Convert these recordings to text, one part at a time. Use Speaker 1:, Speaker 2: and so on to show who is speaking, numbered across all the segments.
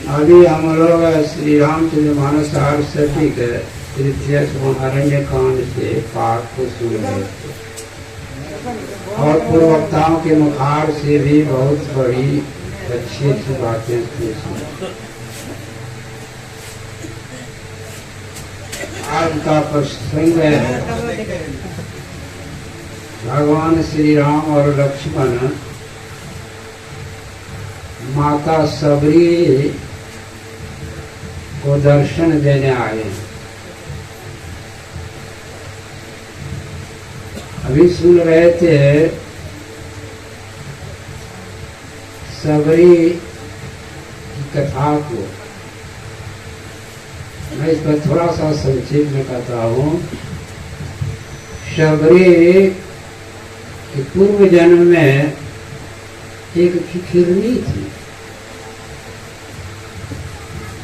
Speaker 1: अभी हम लोग श्री रामचंद्र मानस आर्षटिक तृतीय अरण्य कांड से पाठ को सुन रहे थे और पूर्ववक्ताओं के मुखार से भी बहुत बड़ी अच्छी अच्छी बातें सुनी। आज का प्रसंग है भगवान श्री राम और लक्ष्मण माता सबरी को दर्शन देने आए। अभी सुन रहे थे सबरी की कथा को। मैं इस पर थोड़ा सा संक्षेप में कहता हूँ। सबरी के पूर्व जन्म में एक खिखिरनी थी,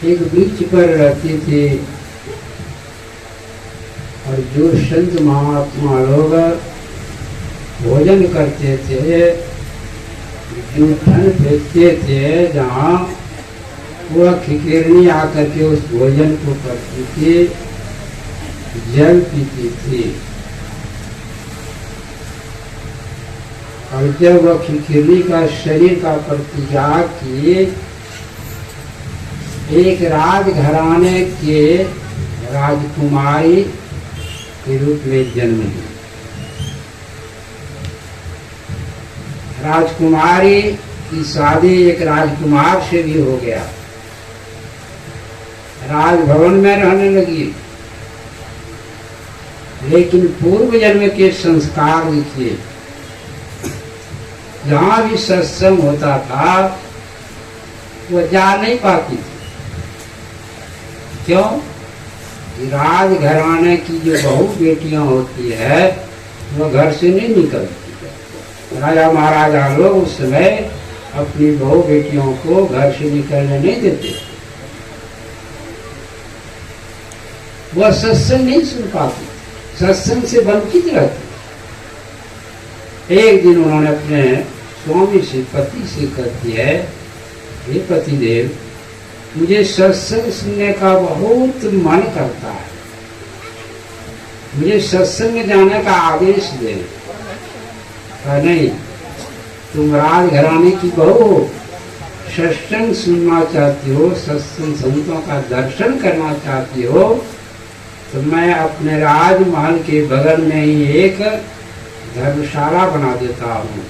Speaker 1: एक वृक्ष पर रहती थी और जो संत महात्मा लोग भोजन करते थे, जूठन फेंकते थे, जहाँ वह खिखिरनी आकर के उस भोजन को करती थी, जल पीती थी। और जब वह खिखिरनी का शरीर का परित्याग किए, एक राजघराने के राजकुमारी के रूप में जन्म ली। राजकुमारी की शादी एक राजकुमार से भी हो गया। राजभवन में रहने लगी, लेकिन पूर्व जन्म के संस्कार देखिए। जहाँ भी सत्संग होता था वो जा नहीं पाती थी। क्यों? राजघराने की जो बहू बेटियां होती है वो घर से नहीं निकलती। राजा महाराजा लोग उस समय अपनी बहू बेटियों को घर से निकलने नहीं देते। वह सत्संग नहीं सुन पाती, सत्संग से वंचित रहती। एक दिन उन्होंने अपने स्वामी से, पति से कहती है, हे पतिदेव, मुझे सत्संग सुनने का बहुत मन करता है, मुझे सत्संग में जाने का आदेश दे। नहीं, तुम राजघराने की बहू हो, सत्संग सुनना चाहती हो, सत्संग संतों का दर्शन करना चाहती हो, तो मैं अपने राजमहल के बगल में ही एक धर्मशाला बना देता हूँ।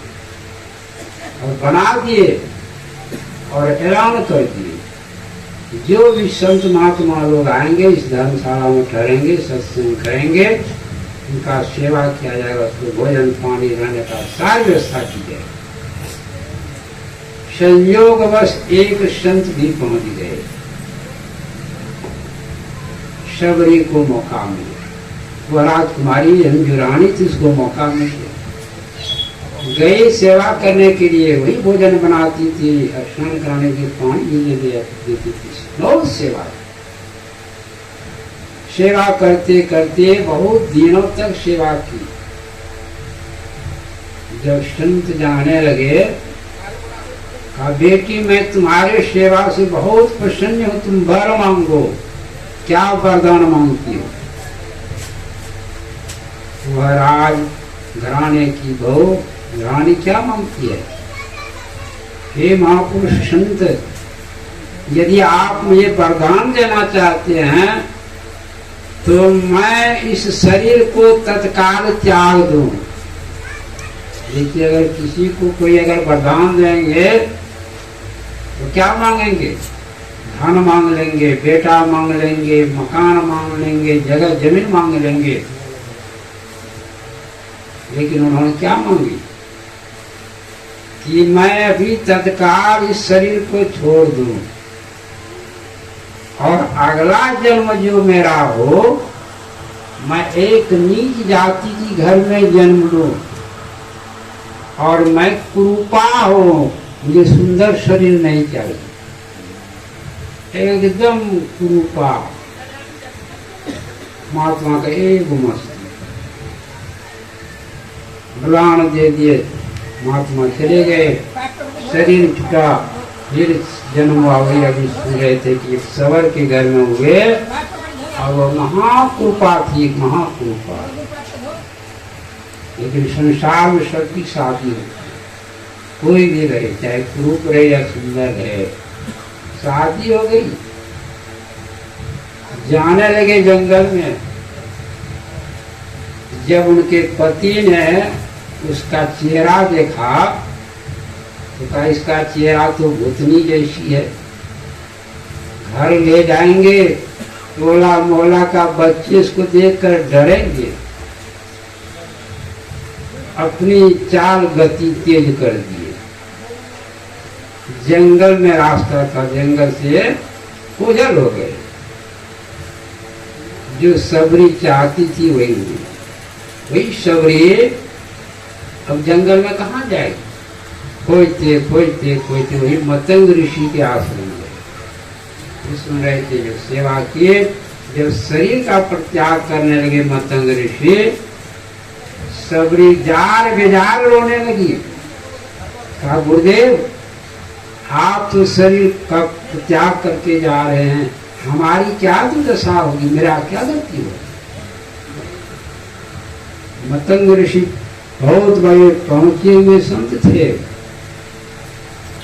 Speaker 1: और बना दिए और ऐलान कर दिए, जो भी संत महात्मा लोग आएंगे इस धर्मशाला में ठहरेंगे, सत्संग करेंगे, उनका सेवा किया जाएगा, उसको भोजन पानी रहने का सारी व्यवस्था की जाएगी। संयोगवश एक संत भी पहुंच गए, सबरी को मौका मिला। वह राजकुमारी जो रानी थी, उसको मौका मिल गया। गई सेवा करने के लिए, वही भोजन बनाती थी, स्नान कराने के पानी भी देती थी, बहुत सेवा करते करते बहुत दिनों तक सेवा की। जब संत जाने लगे, कहा, बेटी मैं तुम्हारे सेवा से बहुत प्रसन्न हूँ, तुम वर मांगो, क्या वरदान मांगती हो? वह राज घराने की बहू रानी क्या मांगती है? हे महापुरुष संत, यदि आप मुझे वरदान देना चाहते हैं तो मैं इस शरीर को तत्काल त्याग दूं। देखिए, अगर किसी को कोई अगर वरदान देंगे तो क्या मांगेंगे? धन मांग लेंगे, बेटा मांग लेंगे, मकान मांग लेंगे, जगह जमीन मांग लेंगे। लेकिन उन्होंने क्या मांगी? कि मैं अभी तत्काल इस शरीर को छोड़ दूं और अगला जन्म जो मेरा हो, मैं एक नीच जाति की घर में जन्म लूं और मैं कुरूपा हो, मुझे सुंदर शरीर नहीं चाहिए, एकदम कुरूपा। महात्मा का एक मस्त बलान दे दिए, महात्मा चले गए, शरीर छूटा, फिर जन्म हुआ। वही अभी सुन रहे थे कि एक सवर के घर में हुए और वो महाकृपा थी, एक महाकृपा। लेकिन संसार में सबकी शादी होती है, कोई भी रहे, चाहे कुरूप रहे या सुंदर रहे, शादी हो गई, जाने लगे जंगल में। जब उनके पति ने उसका चेहरा देखा तो कहा इसका चेहरा तो भूतनी जैसी है, घर ले जाएंगे, टोला मोहल्ला का बच्चे इसको देखकर डरेंगे। अपनी चाल गति तेज कर दिए, जंगल में रास्ता था, जंगल से ओझल हो गए। जो सबरी चाहती थी वही हुई। वही सबरी अब जंगल में कहाँ जाएगी, खोजते खोजते खोजते वही मतंग ऋषि के आश्रम में सुन रहे थे। जो सेवा किए, जब शरीर का परित्याग करने लगे मतंग ऋषि, सबरी जार बेजार रोने लगी। कहा गुरुदेव आप तो शरीर का त्याग करके जा रहे हैं, हमारी क्या दुर्दशा होगी, मेरा क्या गलती होगी। मतंग ऋषि बहुत बड़े पहुंचे हुए संत थे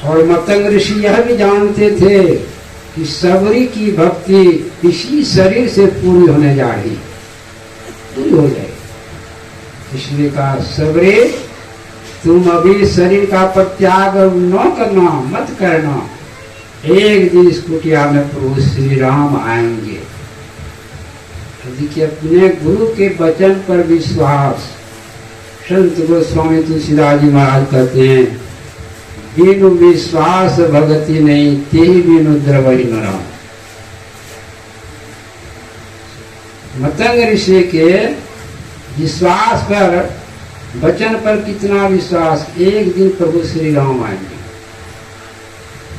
Speaker 1: और मतंग ऋषि यह भी जानते थे कि सबरी की भक्ति इसी शरीर से पूरी होने जा रही, पूरी हो जाएगी। इसलिए कहा सबरी तुम अभी शरीर का परित्याग न करना, मत करना, एक दिन इस कुटिया में प्रभु श्री राम आएंगे। देखिए अपने गुरु के वचन पर विश्वास। संत गोस्वामी तुलसीदास जी महाराज कहते हैं बिनु विश्वास भगति नहीं, तेहि बिनु द्रवई नरा। मतंग ऋषि के विश्वास पर, वचन पर कितना विश्वास, एक दिन प्रभु श्री राम आएंगे,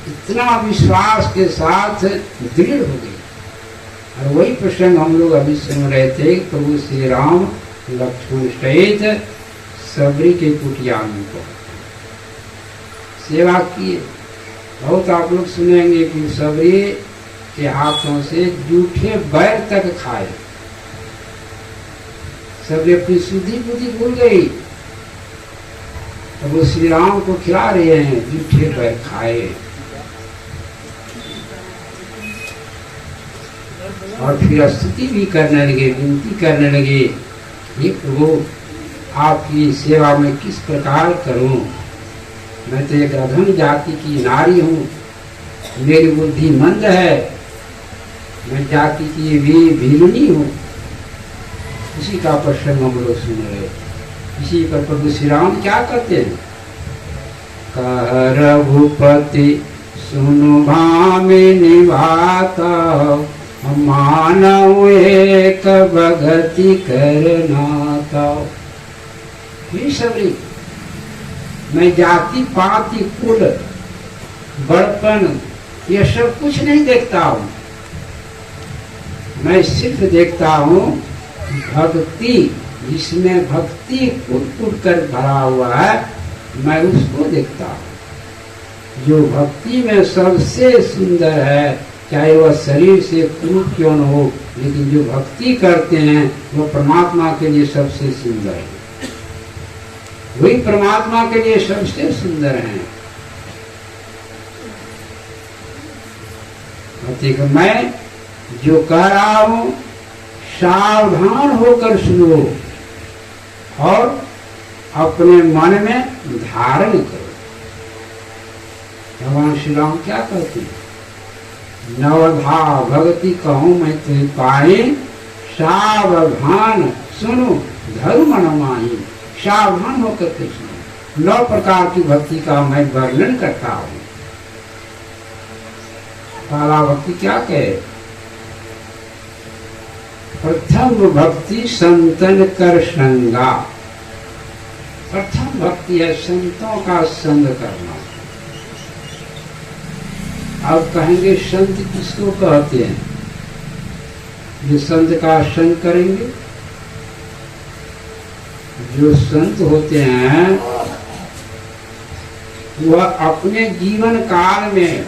Speaker 1: इतना विश्वास के साथ दृढ़ हो गई। और वही प्रसंग हम लोग अभी सुन रहे थे, प्रभु श्री राम लक्ष्मण सहित सबरी के कुटिया में को सेवा किए। बहुत आप लोग सुनेंगे कि सबरी के हाथों से जूठे बैर तक खाए। सबरी अपनी शुद्धि बुद्धि भूल गई, अब वो श्री राम को खिला रहे हैं, जूठे बैर खाए। और फिर स्तुति भी करने लगे, विनती करने लगे, हे प्रभु आपकी सेवा में किस प्रकार करूं, मैं तो एक अधम जाति की नारी हूं, मेरी बुद्धि मंद है, मैं जाति की भी भीलनी हूं। इसी का प्रसंग हम लोग सुन रहे। इसी पर प्रभु श्री राम क्या करते हैं, कह रघुपति सुनु भामिनी भाता, मानव एक भगति करनाता। हे सबरी मैं जाति पाति कुल बड़पन ये सब कुछ नहीं देखता हूँ, मैं सिर्फ देखता हूँ भक्ति, जिसमें भक्ति कुट कुट कर भरा हुआ है, मैं उसको देखता हूँ। जो भक्ति में सबसे सुंदर है, चाहे वह शरीर से क्रूर क्यों न हो, लेकिन जो भक्ति करते हैं वो परमात्मा के लिए सबसे सुंदर है, वही परमात्मा के लिए सबसे सुंदर है। मैं जो कह रहा हूं सावधान होकर सुनो और अपने मन में धारण करो। भगवान श्री राम क्या कहते हैं, नवधा भक्ति कहूं मैं तुम्हें पाए, सावधान सुनो धर्म न माही। सावधान होकर के सुनो। 9 प्रकार की भक्ति का मैं वर्णन करता हूं। पहला भक्ति क्या कहे, प्रथम भक्ति संतन कर संगा। प्रथम भक्ति है संतों का संग करना। अब कहेंगे संत किसको कहते हैं, जो संत का संग करेंगे। जो संत होते हैं वह अपने जीवन काल में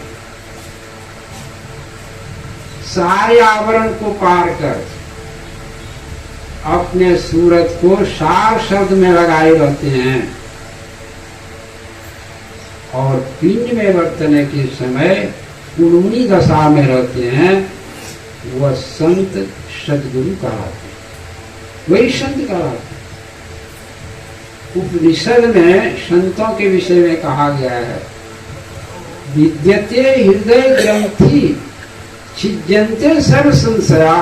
Speaker 1: सारे आवरण को पार कर अपने सूरत को सार शब्द में लगाए रहते हैं और पिंड में वर्तने के समय कुलुनी दशा में रहते हैं। वह संत सदगुरु कहलाते हैं, वही संत कहलाते हैं। उपनिषद में संतों के विषय में कहा गया है, विद्यते हृदय ग्रंथि छिद्यन्ते सर्व संशया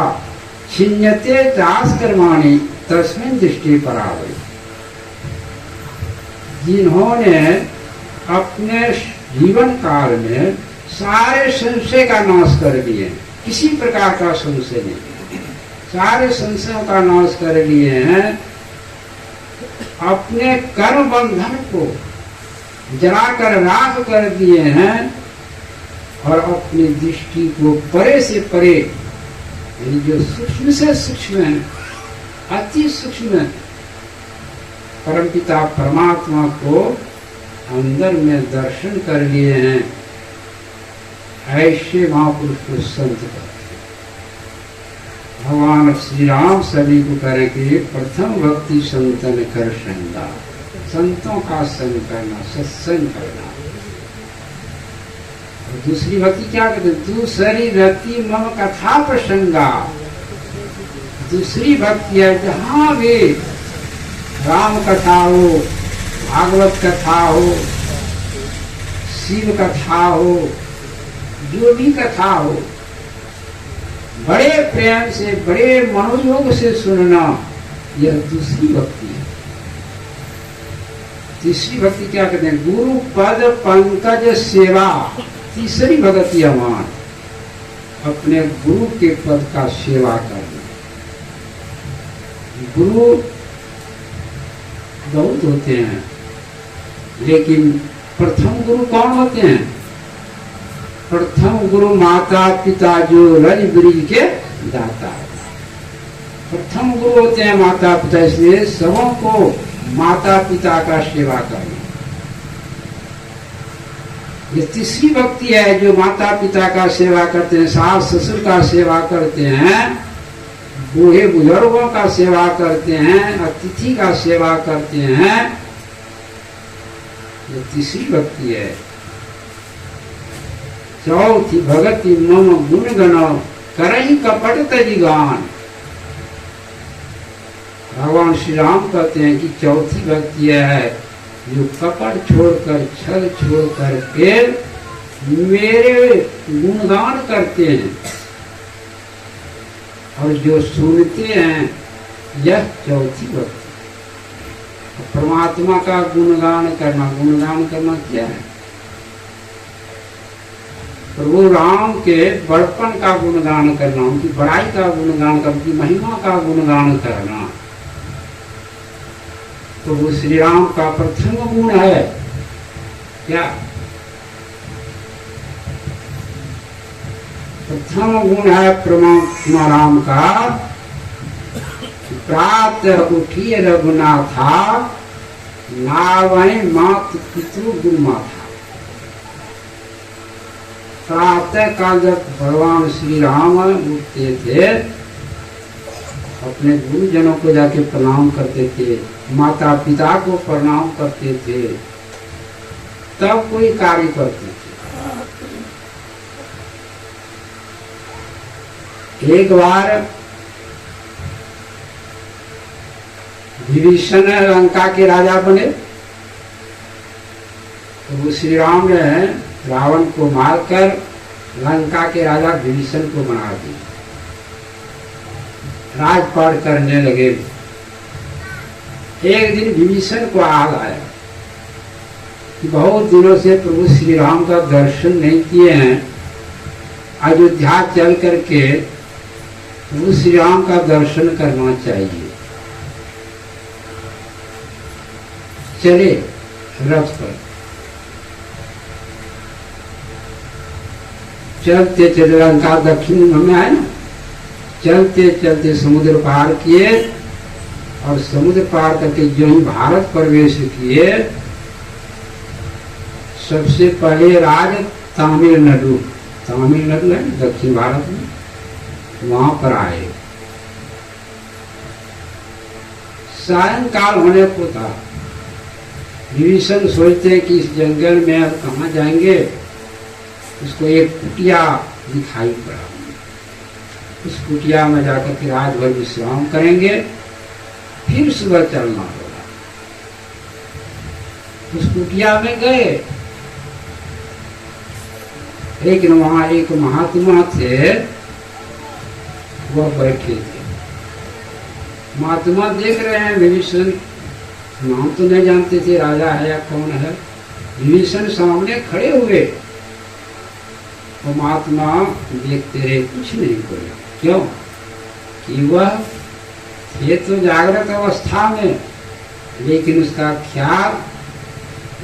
Speaker 1: छिन्यते दास कर्माणि तस्मिन् दृष्टि परावै। जिन्होंने अपने जीवन काल में सारे संशय का नाश कर लिए, किसी प्रकार का संशय नहीं, सारे संशयों का नाश कर लिए हैं, अपने कर्म बंधन को जलाकर राख कर दिए हैं और अपनी दृष्टि को परे से परे, यानी जो सूक्ष्म से सूक्ष्म है, अति सूक्ष्म परमपिता परमात्मा को अंदर में दर्शन कर लिए हैं। ऐसे महापुरुष को संत कहते हैं। भगवान श्री राम सभी को करें कि प्रथम भक्ति संतन कर संगा, संतों का संग करना, सत्संग करना। और दूसरी भक्ति क्या कहते हैं? दूसरी भक्ति मम कथा प्रसंगा। दूसरी भक्ति है जहां भी राम कथा हो, भागवत कथा हो, शिव कथा हो, जो भी कथा हो, बड़े प्रेम से, बड़े मनोयोग से सुनना, यह दूसरी भक्ति है। तीसरी भक्ति क्या कहते हैं? गुरु पद पंकज सेवा। तीसरी भक्ति अमान, अपने गुरु के पद का सेवा करना। गुरु बहुत होते हैं, लेकिन प्रथम गुरु कौन होते हैं? प्रथम गुरु माता पिता जो रज ब्रिज के दाता। प्रथम गुरु होते हैं माता पिता, इसलिए सबों को माता पिता का सेवा करना। ये तीसरी भक्ति है जो माता पिता का सेवा करते हैं, सास ससुर का सेवा करते हैं, बूढ़े बुजुर्गों का सेवा करते हैं, अतिथि का सेवा करते हैं। ये तीसरी भक्ति है। चौथी भगति मम गुण गण करही कपट तजी गान। भगवान श्री राम कहते हैं कि चौथी भक्ति है जो कपट छोड़कर, छल छोड़कर के मेरे गुणगान करते हैं और जो सुनते हैं, यह चौथी भक्ति। परमात्मा का गुणगान करना, गुणगान करना क्या है? प्रभु राम के बड़पन का गुणगान करना, उनकी बड़ाई का गुणगान करना, उनकी महिमा का गुणगान करना। तो वो श्री राम का प्रथम गुण है क्या? प्रथम गुण है परमात्मा राम का, प्रातः उठिए रघुनाथा नावै मात पितु गुरुमाथा। प्रातः काल जब भगवान श्री राम उठते थे, अपने गुरुजनों को जाके प्रणाम करते थे, माता पिता को प्रणाम करते थे, तब कोई कार्य करते थे। एक बार विभीषण लंका के राजा बने, तो वो श्री राम ने रावण को मारकर लंका के राजा विभीषण को बना दिया, राजपाट करने लगे। एक दिन विभीषण को याद आया कि बहुत दिनों से प्रभु श्री राम का दर्शन नहीं किए हैं, अयोध्या चल करके प्रभु श्री राम का दर्शन करना चाहिए। चले रथ पर, चलते चलते लंका दक्षिण में आए ना, चलते चलते समुद्र पार किए और समुद्र पार करके जो ही भारत प्रवेश किए, सबसे पहले राज तमिलनाडु, तमिलनाडु है दक्षिण भारत में, वहां पर आए। सायंकाल होने को था। विभीषण सोचते कि इस जंगल में अब कहाँ जाएंगे। उसको एक कुटिया दिखाई पड़ा। उस कुटिया में जाकर के रात भर विश्राम करेंगे, फिर सुबह चलना होगा। उस कुटिया में गए, लेकिन वहां एक महात्मा थे, वह बैठे थे। महात्मा देख रहे हैं विभीषण, नाम तो नहीं जानते थे राजा है या कौन है। विभीषण सामने खड़े हुए, वो महात्मा देखते रहे, कुछ नहीं बोले। क्यों? कि वह ये तो जागृत अवस्था में, लेकिन उसका ख्याल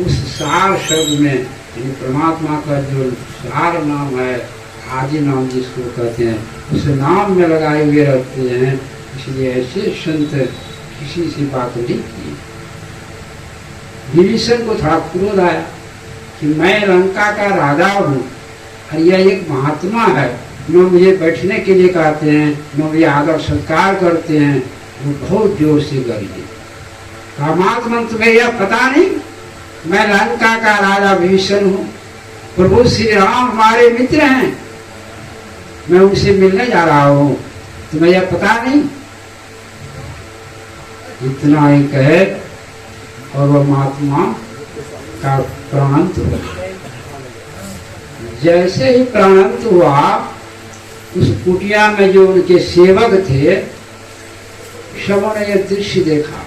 Speaker 1: उस सार शब्द में, परमात्मा का जो सार नाम है, आदि नाम जिसको कहते हैं, उस नाम में लगाए हुए रहते हैं। इसलिए ऐसे संत किसी से बात नहीं की। विभीषण को थोड़ा क्रोध आया कि मैं लंका का राजा हूँ और यह एक महात्मा है, न मुझे बैठने के लिए कहते हैं, न मुझे आदर सत्कार करते हैं। वो बहुत जोर से गरजे, महात्मा तुम्हें यह पता नहीं मैं लंका का राजा विभीषण हूँ, प्रभु श्री राम हमारे मित्र हैं, मैं उनसे मिलने जा रहा हूँ, तुम्हें यह पता नहीं। इतना ही कहे और वह महात्मा का प्राणांत हुआ। जैसे ही प्राणांत हुआ, उस कुटिया में जो उनके सेवक थे, सबों ने यह दृश्य देखा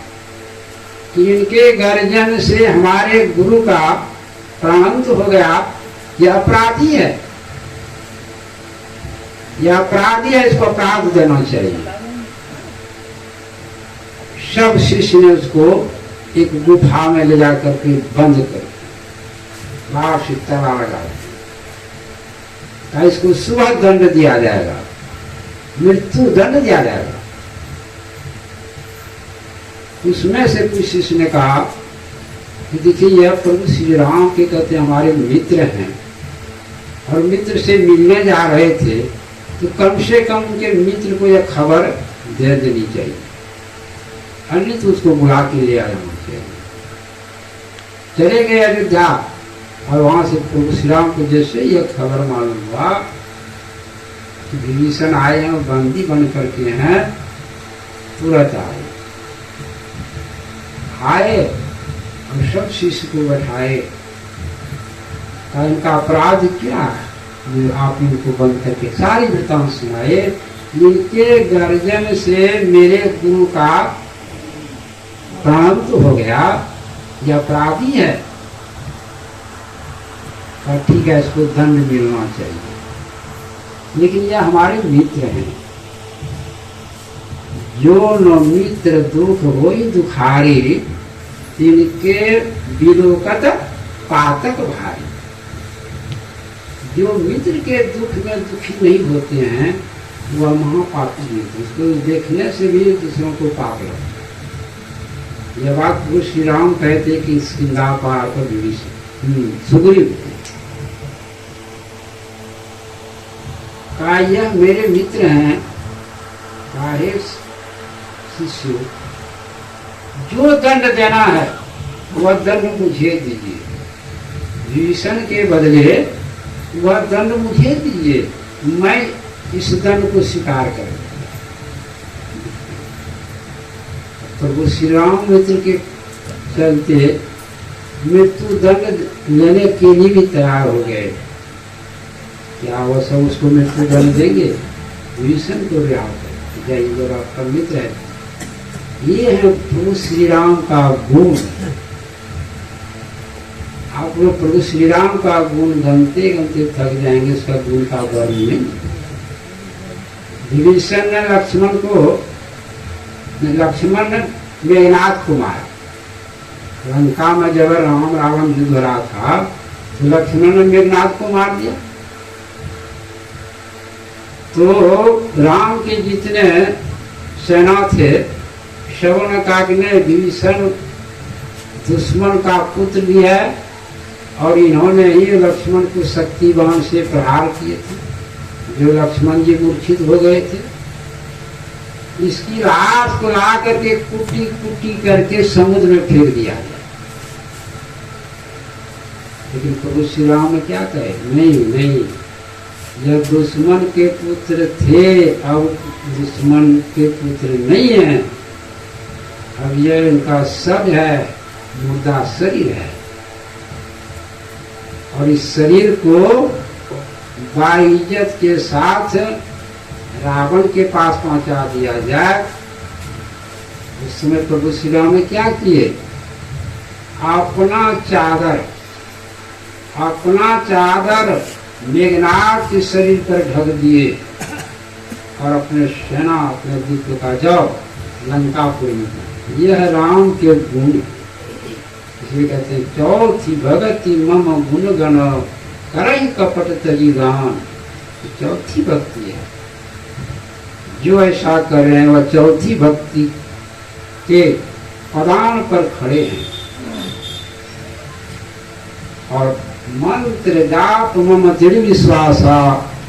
Speaker 1: कि इनके गर्जन से हमारे गुरु का प्राणांत हो गया। यह अपराधी है, यह अपराधी है, इसको अपराध देना चाहिए। सब शिष्य ने उसको एक गुफा में ले जाकर के बंद कर बाहर से ताला लगा, इसको सुबह दंड दिया जाएगा, मृत्यु दंड दिया जाएगा। उसमें से कुछ शिष्य ने कहा कि देखिए यह प्रभु श्री राम के कहते हमारे मित्र हैं और मित्र से मिलने जा रहे थे, तो कम से कम उनके मित्र को यह खबर दे देनी चाहिए, अन्य तो उसको बुला के ले आना चाहिए। चले गए अयोध्या और वहां से प्रभु श्री राम को जैसे यह खबर मालूम हुआ कि विभीषण आए हैं और बंदी बन करके हैं, तुरंत आए और सब शिष्य को बैठाए। का इनका अपराध क्या है, आप इनको बंद करके सारी वृत्तांत सुनाए। इनके गर्जन से मेरे गुरु का प्राणांत हो गया, यह अपराधी है और ठीक है, इसको दंड मिलना चाहिए। लेकिन यह हमारे मित्र हैं, जो न मित्र दुख होई दुखारी, तिनके विलोकत पातक भारी। जो मित्र के दुख में दुखी नहीं होते हैं, वह महापापी मित्र, उसको देखने से भी दूसरों को पाप लगता है। यह बात प्रभु श्री राम कहते कि सिंधा पार पर सुग्रीव का यह मेरे मित्र हैं, काहे शिष्य जो दंड देना है वह दंड मुझे दीजिए, विभीषण के बदले वह दंड मुझे दीजिए, मैं इस दंड को स्वीकार करूं। प्रभु श्री राम मित्र के चलते मृत्यु दंड लेने के लिए भी तैयार हो गए। क्या वो सब उसको मृत्यु दंड देंगे? विभीषण को रिहा कर जाइए, आपका मित्र है। ये है प्रभु श्री राम का गुण। आप लोग प्रभु श्री राम का गुण गनते गनते थक जाएंगे, उसका गुण का वर्णन नहीं। विभीषण ने लक्ष्मण मेघनाथ को मारा। लंका में जब राम रावण युद्ध हो रहा था तो लक्ष्मण ने मेघनाथ को मार दिया। तो राम के जितने सेना थे, सबों ने कहा कि नहीं, विभीषण दुश्मन का पुत्र भी है और इन्होंने ही लक्ष्मण को शक्तिवान से प्रहार किए थे, जो लक्ष्मण जी मूर्छित हो गए थे। इसकी लाश को ला करके कुटी कुटी करके समुद्र में फेंक दिया गया। लेकिन प्रभु श्री राम ने क्या कहे, नहीं नहीं, यह दुश्मन के पुत्र थे, अब दुश्मन के पुत्र नहीं है, अब यह इनका शव है, मुर्दा शरीर है, और इस शरीर को बाइज्जत के साथ रावण के पास पहुंचा दिया जाए। उस समय प्रभु श्री राम ने क्या किए, अपना चादर मेघनाथ के शरीर पर ढक दिए और अपने सेना अपने दूत का जाओ लंकापुर में। यह राम के गुण, इसलिए कहते हैं चौथी भगति मम गुण गण करई कपट तजी गान। चौथी भक्ति है, जो ऐसा कर रहे हैं वह चौथी भक्ति के पदान पर खड़े हैं। और मंत्र जाप मम दृढ़ विश्वासा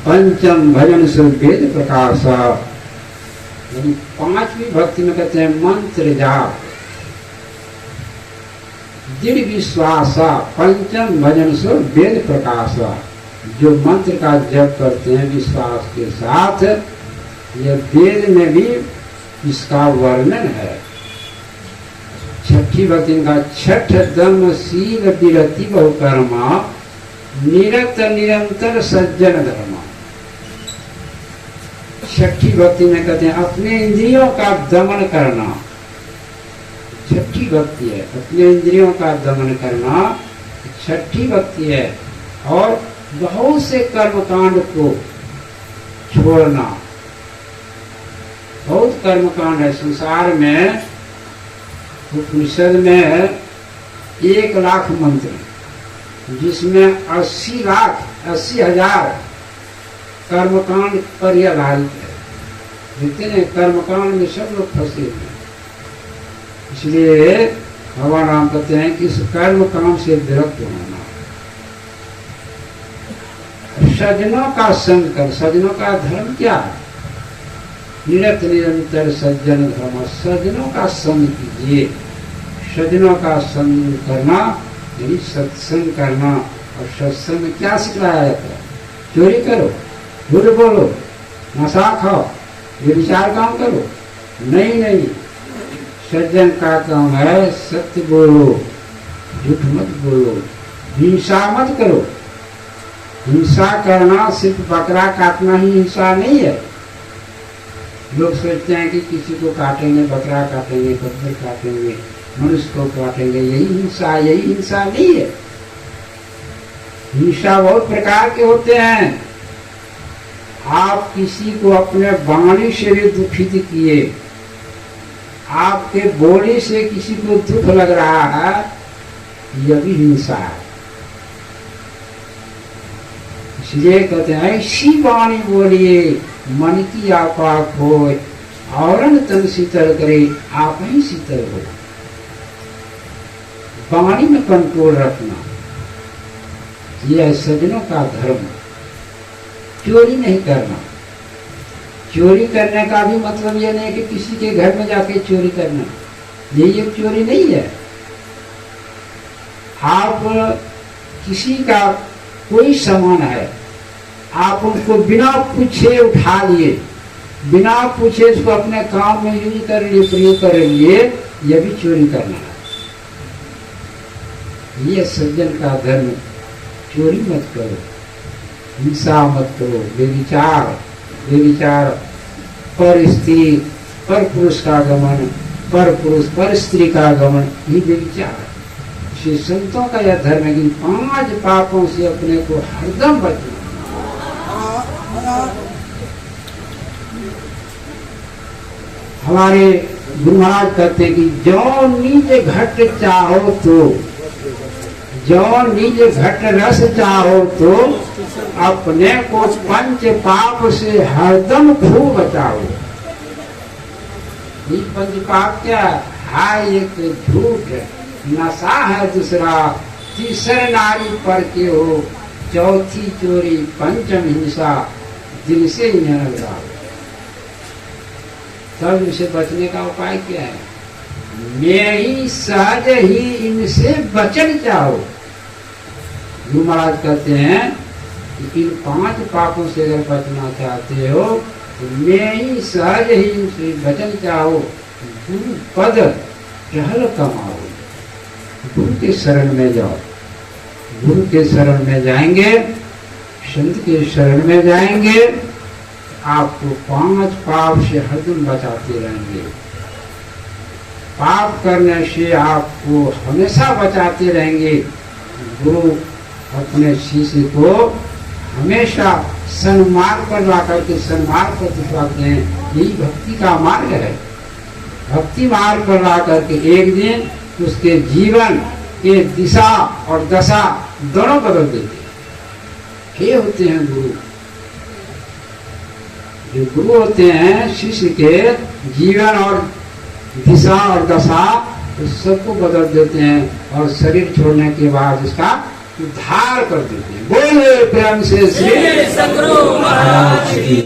Speaker 1: पंचम भजन से वेद प्रकाशा। यानी पांचवी भक्ति में कहते हैं मंत्र जाप, दृढ़ विश्वासा, पंचम भजन से वेद प्रकाशा। जो मंत्र का जप करते हैं विश्वास के साथ, यह वेद में भी इसका वर्णन है। छठी भक्ति का छठ दम शील विरति बहुकर्मा निरत निरंतर सज्जन धर्मा। छठी भक्ति में कहते हैं अपने इंद्रियों का दमन करना, छठी भक्ति है, अपने इंद्रियों का दमन करना छठी भक्ति है। और बहुत से कर्मकांड को छोड़ना, बहुत कर्मकांड है संसार में। उपनिषद में 1,00,000 मंत्र, जिसमें 80,000 कर्मकांड पर ही आधारित है। देखते हैं कर्मकांड में सब लोग फंसे हैं। इसलिए भगवान राम कहते हैं कि इस कर्म काम से विरक्त होना, सज्जनों का संग कर। सज्जनों का धर्म क्या है, निरत निरंतर सज्जन धर्म। सज्जनों का संग कीजिए, सज्जनों का संग करना यानी सत्संग करना। और सत्संग में क्या सिखाया जाता है, चोरी करो, झूठ बोलो, नशा खाओ, ये विचार काम करो, नहीं नहीं। सज्जन का काम है सत्य बोलो, झूठ मत बोलो, हिंसा मत करो। हिंसा करना सिर्फ बकरा काटना ही हिंसा नहीं है। लोग सोचते हैं कि किसी को काटेंगे, बकरा काटेंगे, बकरे काटेंगे, मनुष्य को काटेंगे, यही हिंसा। यही हिंसा नहीं है। हिंसा बहुत प्रकार के होते हैं। आप किसी को अपने वाणी से भी दुखित किए, आपके बोली से किसी को दुख लग रहा है, यह भी हिंसा है। इसलिए कहते हैं ऐसी वाणी बोलिए मन की आपा खोए, औरन तन शीतल करे आप ही शीतल हो। वाणी में कंट्रोल रखना, यह है सज्जनों का धर्म। चोरी नहीं करना। चोरी करने का भी मतलब यह नहीं कि किसी के घर में जाके चोरी करना, यही एक चोरी नहीं है। आप किसी का कोई सामान है, आप उनको बिना पूछे उठा लिए, बिना पूछे इसको अपने काम में यूज कर लिए, प्रयोग कर लिए, यह भी चोरी करना है। यह सज्जन का धर्म। चोरी मत करो, हिंसा मत करो, बेविचार पर स्त्री पर पुरुष का गमन, पर पुरुष पर स्त्री का गमन, ये बेविचार है। श्री संतों का यह धर्म है कि 5 पापों से अपने को हरदम बचना। हमारे गुरु महाराज कहते कि जो निज घट चाहो तो, जो निज घट रस चाहो तो अपने को 5 पाप से हरदम खूब बचाओ। ये 5 पाप क्या है? एक झूठ, नशा है दूसरा, तीसर नारी पर के हो, चौथी चोरी, पंचम हिंसा, दिल से ही न लगा। तब इनसे बचने का उपाय क्या है? मैं ही सहज ही इनसे बचन चाहो। गुरु महाराज कहते हैं कि इन 5 पापों से अगर बचना चाहते हो तो मैं ही सहज ही इनसे बचन चाहो, गुरु पद टहल कमाओ। गुरु के शरण में जाओ। गुरु के शरण में जाएंगे, संत के शरण में जाएंगे, आपको 5 पाप से हरदम बचाते रहेंगे। पाप करने से आपको हमेशा बचाते रहेंगे। गुरु अपने शिष्य को हमेशा सन्मार्ग पर ला करके सन्मार्ग पर दिखलाते हैं। यही भक्ति का मार्ग है। भक्ति मार्ग पर ला करके एक दिन उसके जीवन के दिशा और दशा दोनों बदल देते हैं। ये होते हैं गुरु। जो गुरु होते हैं शिष्य के जीवन और दिशा और दशा तो सबको बदल देते हैं और शरीर छोड़ने के बाद इसका उद्धार कर देते हैं। बोले प्रेम से श्री सद्गुरु महाराज की।